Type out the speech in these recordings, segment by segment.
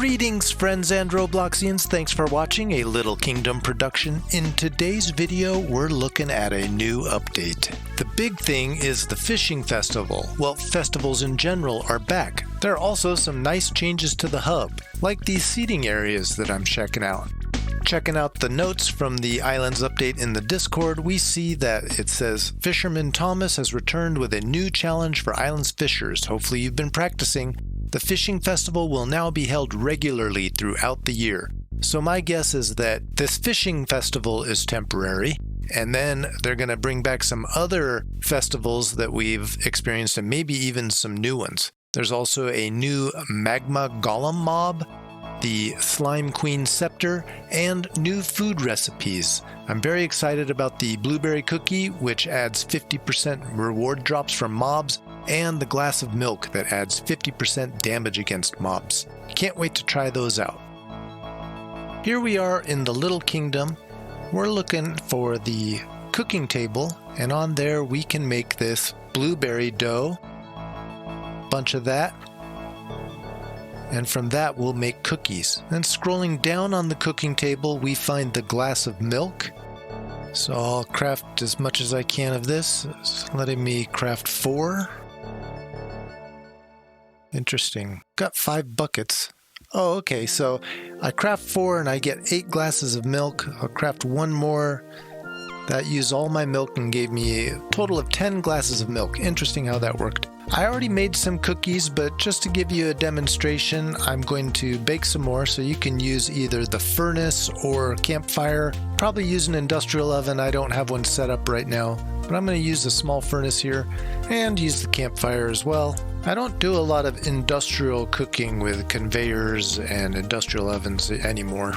Greetings, friends and Robloxians. Thanks for watching a Little Kingdom production. In today's video, we're looking at a new update. The big thing is the fishing festival. Well, festivals in general are back. There are also some nice changes to the hub, like these seating areas that I'm checking out. Checking out the notes from the Islands update in the Discord, we see that it says, Fisherman Thomas has returned with a new challenge for Islands fishers. Hopefully you've been practicing. The fishing festival will now be held regularly throughout the year. So my guess is that this fishing festival is temporary, and then they're going to bring back some other festivals that we've experienced and maybe even some new ones. There's also a new magma golem mob, the Slime Queen Scepter, and new food recipes. I'm very excited about the blueberry cookie, which adds 50% reward drops from mobs, and the glass of milk that adds 50% damage against mobs. Can't wait to try those out. Here we are in the Little Kingdom. We're looking for the cooking table, and on there we can make this blueberry dough. Bunch of that. And from that we'll make cookies. Then scrolling down on the cooking table we find the glass of milk. So I'll craft as much as I can of this. It's letting me craft 4. Interesting. Got 5 buckets. Oh, okay, so I craft 4 and I get 8 glasses of milk. I'll craft 1 more. That used all my milk and gave me a total of 10 glasses of milk. Interesting how that worked. I already made some cookies, but just to give you a demonstration, I'm going to bake some more, so you can use either the furnace or campfire. Probably use an industrial oven. I don't have one set up right now, but I'm going to use a small furnace here and use the campfire as well. I don't do a lot of industrial cooking with conveyors and industrial ovens anymore.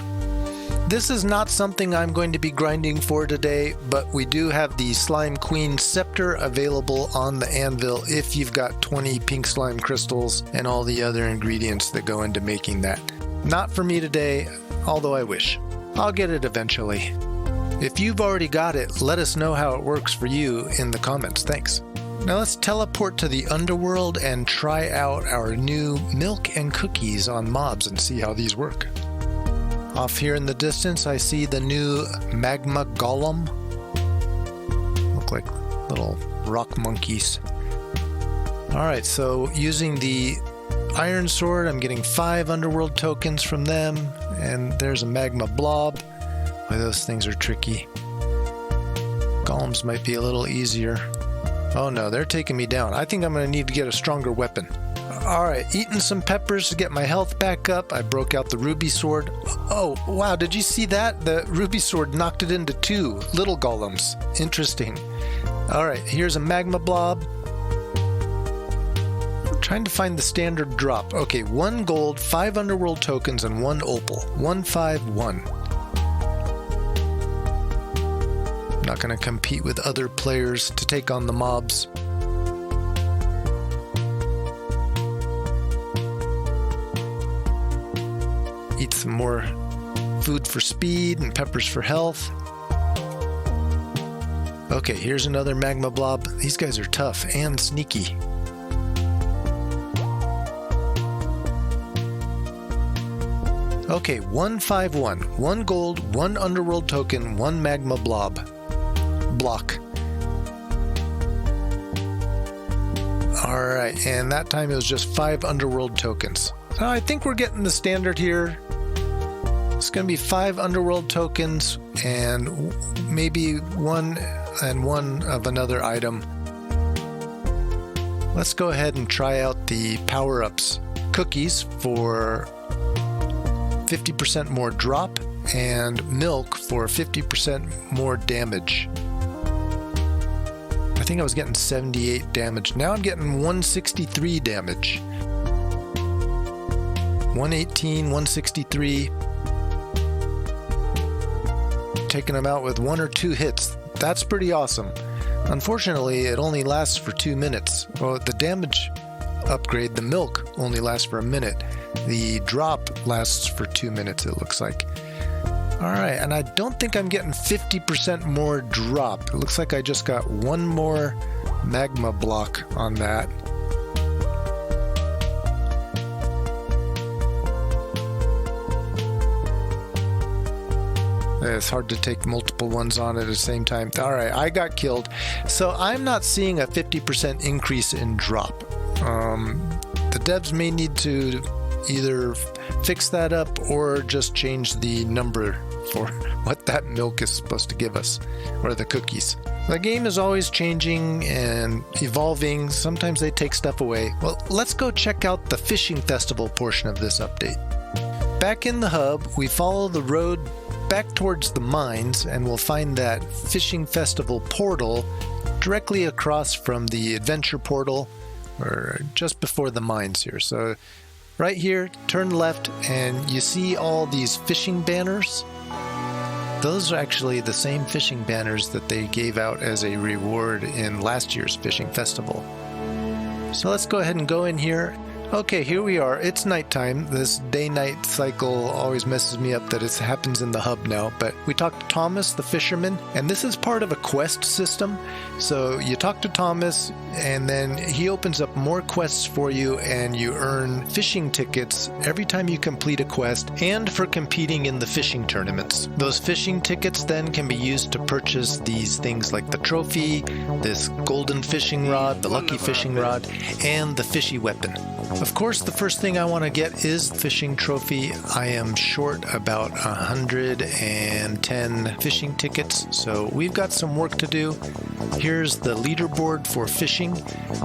This is not something I'm going to be grinding for today, but we do have the Slime Queen Scepter available on the anvil if you've got 20 pink slime crystals and all the other ingredients that go into making that. Not for me today, although I wish. I'll get it eventually. If you've already got it, let us know how it works for you in the comments. Thanks. Now let's teleport to the underworld and try out our new milk and cookies on mobs and see how these work. Off here in the distance, I see the new magma golem. Look like little rock monkeys. Alright, so using the iron sword, I'm getting 5 underworld tokens from them. And there's a magma blob. Boy, those things are tricky. Golems might be a little easier. Oh no, they're taking me down. I think I'm going to need to get a stronger weapon. Alright, eating some peppers to get my health back up. I broke out the ruby sword. Oh, wow, did you see that? The ruby sword knocked it into 2 little golems. Interesting. Alright, here's a magma blob. I'm trying to find the standard drop. Okay, 1 gold, 5 underworld tokens, and 1 opal. 151. I'm not going to compete with other players to take on the mobs. Eat some more food for speed and peppers for health. Okay, here's another magma blob. These guys are tough and sneaky. Okay, 151. 1 gold, 1 underworld token, 1 magma block. Alright, and that time it was just 5 underworld tokens. So I think we're getting the standard here. It's going to be 5 underworld tokens and maybe 1 and 1 of another item. Let's go ahead and try out the power-ups. Cookies for 50% more drop and milk for 50% more damage. I think I was getting 78 damage. Now I'm getting 163 damage. 118, 163. Taking them out with 1 or 2 hits. That's pretty awesome. Unfortunately, it only lasts for 2 minutes. Well, the damage upgrade, the milk, only lasts for a minute. The drop lasts for 2 minutes, it looks like. Alright, and I don't think I'm getting 50% more drop. It looks like I just got 1 more magma block on that. it's hard to take multiple ones on at the same time. All right, I got killed. So I'm not seeing a 50% increase in drop. The devs may need to either fix that up or just change the number for what that milk is supposed to give us, or the cookies. The game is always changing and evolving. Sometimes they take stuff away. Well, let's go check out the fishing festival portion of this update. Back in the hub, we follow the road back towards the mines, and we'll find that fishing festival portal directly across from the adventure portal, or just before the mines here. So right here, turn left, and you see all these fishing banners. Those are actually the same fishing banners that they gave out as a reward in last year's fishing festival. So let's go ahead and go in here. Okay, here we are. It's nighttime. This day-night cycle always messes me up that it happens in the hub now. But we talked to Thomas, the fisherman, and this is part of a quest system. So you talk to Thomas, and then he opens up more quests for you, and you earn fishing tickets every time you complete a quest and for competing in the fishing tournaments. Those fishing tickets then can be used to purchase these things like the trophy, this golden fishing rod, the lucky fishing rod, and the fishy weapon. Of course, the first thing I want to get is the fishing trophy. I am short about 110 fishing tickets, so we've got some work to do. Here's the leaderboard for fishing.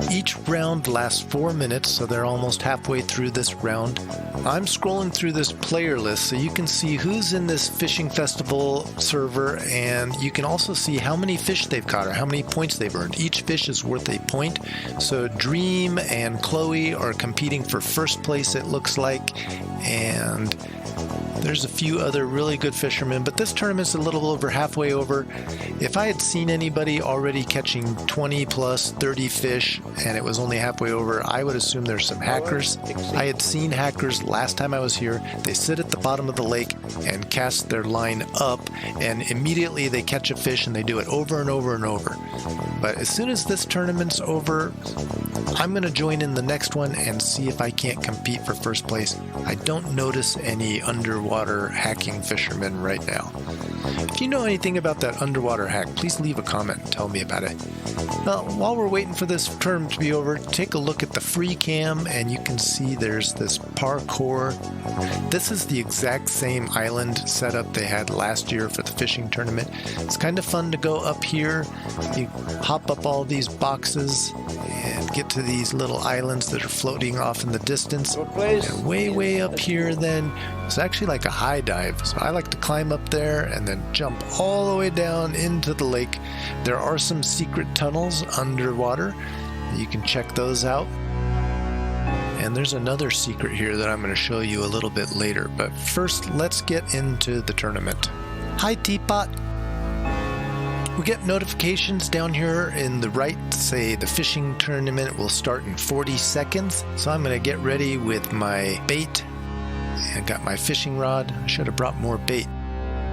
Each round lasts 4 minutes, so they're almost halfway through this round. I'm scrolling through this player list so you can see who's in this fishing festival server, and you can also see how many fish they've caught or how many points they've earned. Each fish is worth a point, so Dream and Chloe are competing for first place, it looks like, and there's a few other really good fishermen, but this tournament's a little over halfway over. If I had seen anybody already catching 20 plus 30 fish and it was only halfway over, I would assume there's some hackers. I had seen hackers last time I was here. They sit at the bottom of the lake and cast their line up, and immediately they catch a fish, and they do it over and over and over. But as soon as this tournament's over, I'm going to join in the next one and see if I can't compete for first place. I don't notice any underwater hacking fishermen right now. If you know anything about that underwater hack, please leave a comment and tell me about it. Well, while we're waiting for this term to be over, take a look at the free cam, and you can see there's this parkour. This is the exact same island setup they had last year for the fishing tournament. It's kind of fun to go up here. You hop up all these boxes and get to these little islands that are floating off in the distance. And way up here then, it's actually like a high dive. So I like to climb up there and then jump all the way down into the lake. There are some secret tunnels underwater. You can check those out. And there's another secret here that I'm going to show you a little bit later. But first, let's get into the tournament. Hi, Teapot. We get notifications down here in the right, say the fishing tournament will start in 40 seconds. So I'm going to get ready with my bait. And got my fishing rod. I should have brought more bait.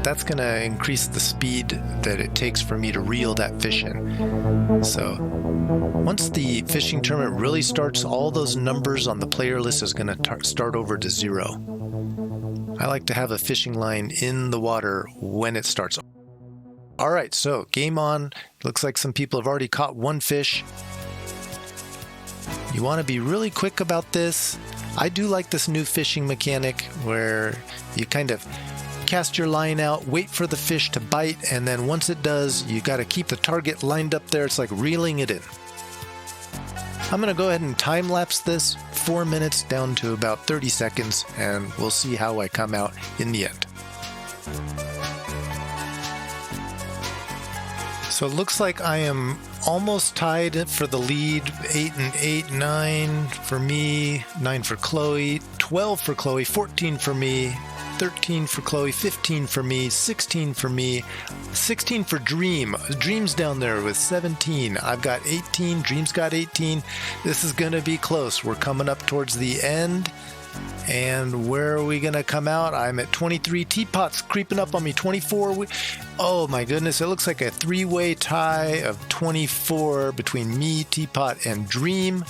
That's going to increase the speed that it takes for me to reel that fish in. So once the fishing tournament really starts, all those numbers on the player list is going to start over to 0. I like to have a fishing line in the water when it starts. All right, so game on. Looks like some people have already caught one fish. You want to be really quick about this. I do like this new fishing mechanic where you kind of cast your line out, wait for the fish to bite, and then once it does, you got to keep the target lined up there. It's like reeling it in. I'm going to go ahead and time-lapse this 4 minutes down to about 30 seconds, and we'll see how I come out in the end. So it looks like I am almost tied for the lead. 8 and 8, 9 for me, 9 for Chloe, 12 for Chloe, 14 for me, 13 for Chloe, 15 for me, 16 for me, 16 for Dream. Dream's down there with 17. I've got 18. Dream's got 18. This is going to be close. We're coming up towards the end. And where are we gonna come out? I'm at 23. Teapot's creeping up on me. 24. Oh my goodness, it looks like a three-way tie of 24 between me, Teapot, and Dream.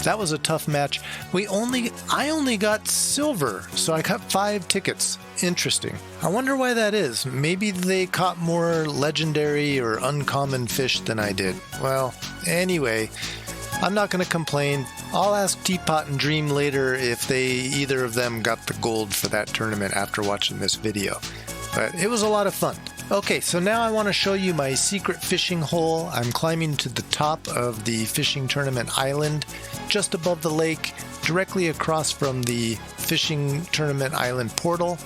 That was a tough match. I only got silver, so I got 5 tickets. Interesting. I wonder why that is. Maybe they caught more legendary or uncommon fish than I did. Well, anyway, I'm not going to complain. I'll ask Teapot and Dream later if either of them got the gold for that tournament after watching this video. But it was a lot of fun. Okay, so now I want to show you my secret fishing hole. I'm climbing to the top of the fishing tournament island, just above the lake, directly across from the fishing tournament island portal.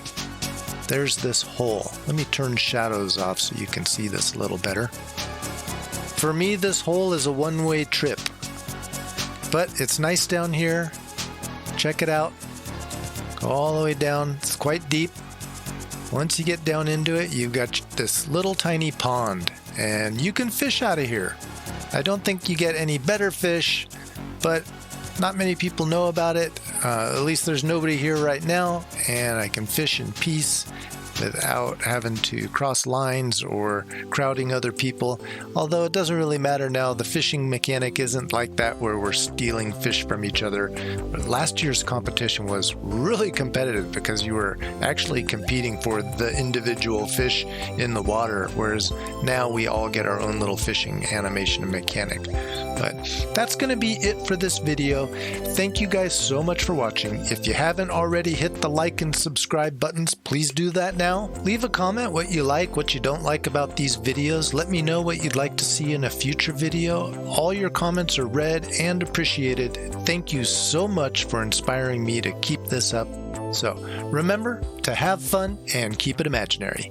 There's this hole. Let me turn shadows off so you can see this a little better. For me, this hole is a one-way trip. But it's nice down here. Check it out. Go all the way down. It's quite deep. Once you get down into it, you've got this little tiny pond, and you can fish out of here. I don't think you get any better fish, but not many people know about it. At least there's nobody here right now, and I can fish in peace without having to cross lines or crowding other people. Although it doesn't really matter now. The fishing mechanic isn't like that where we're stealing fish from each other. But last year's competition was really competitive because you were actually competing for the individual fish in the water, whereas now we all get our own little fishing animation and mechanic. But that's going to be it for this video. Thank you guys so much for watching. If you haven't already hit the like and subscribe buttons, please do that now. Leave a comment what you like, what you don't like about these videos. Let me know what you'd like to see in a future video. All your comments are read and appreciated. Thank you so much for inspiring me to keep this up. So remember to have fun and keep it imaginary.